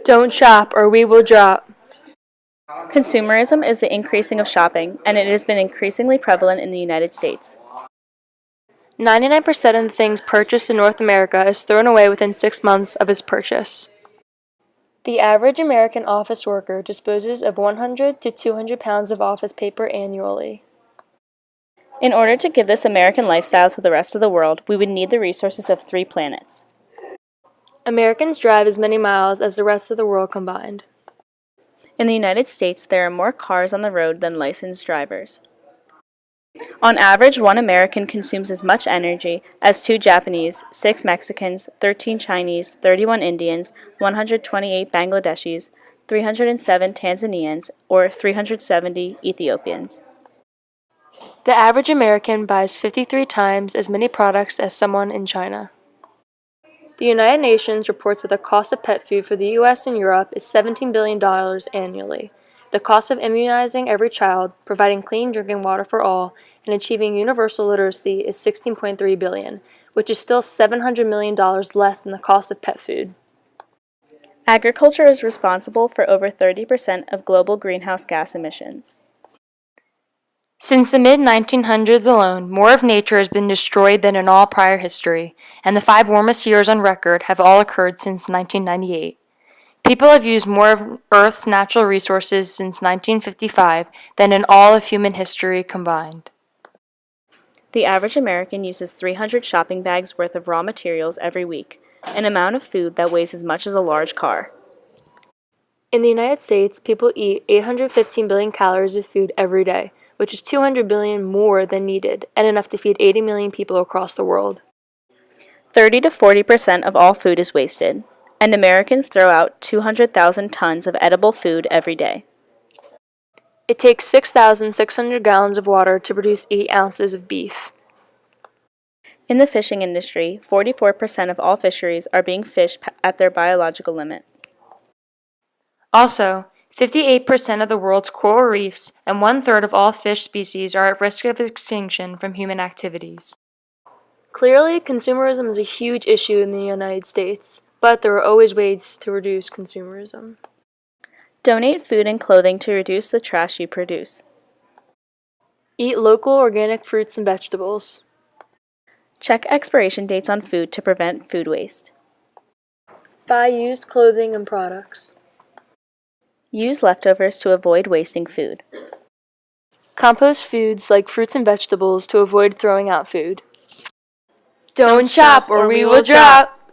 Don't shop or we will drop. Consumerism is the increasing of shopping, and it has been increasingly prevalent in the United States. 99% of the things purchased in North America is thrown away within 6 months of its purchase. The average American office worker disposes of 100 to 200 pounds of office paper annually. In order to give this American lifestyle to the rest of the world, we would need the resources of 3 planets. Americans drive as many miles as the rest of the world combined. In the United States, there are more cars on the road than licensed drivers. On average, 1 American consumes as much energy as 2 Japanese, 6 Mexicans, 13 Chinese, 31 Indians, 128 Bangladeshis, 307 Tanzanians, or 370 Ethiopians. The average American buys 53 times as many products as someone in China. The United Nations reports that the cost of pet food for the U.S. and Europe is $17 billion annually. The cost of immunizing every child, providing clean drinking water for all, and achieving universal literacy is $16.3 billion, which is still $700 million less than the cost of pet food. Agriculture is responsible for over 30% of global greenhouse gas emissions. Since the mid-1900s alone, more of nature has been destroyed than in all prior history, and the 5 warmest years on record have all occurred since 1998. People have used more of Earth's natural resources since 1955 than in all of human history combined. The average American uses 300 shopping bags worth of raw materials every week, an amount of food that weighs as much as a large car. In the United States, people eat 815 billion calories of food every day, which is 200 billion more than needed, and enough to feed 80 million people across the world. 30 to 40% of all food is wasted, and Americans throw out 200,000 tons of edible food every day. It takes 6,600 gallons of water to produce 8 ounces of beef. In the fishing industry, 44% of all fisheries are being fished at their biological limit. Also, 58% of the world's coral reefs and 1/3 of all fish species are at risk of extinction from human activities. Clearly, consumerism is a huge issue in the United States, but there are always ways to reduce consumerism. Donate food and clothing to reduce the trash you produce. Eat local organic fruits and vegetables. Check expiration dates on food to prevent food waste. Buy used clothing and products. Use leftovers to avoid wasting food. Compost foods like fruits and vegetables to avoid throwing out food. Don't shop or we will drop!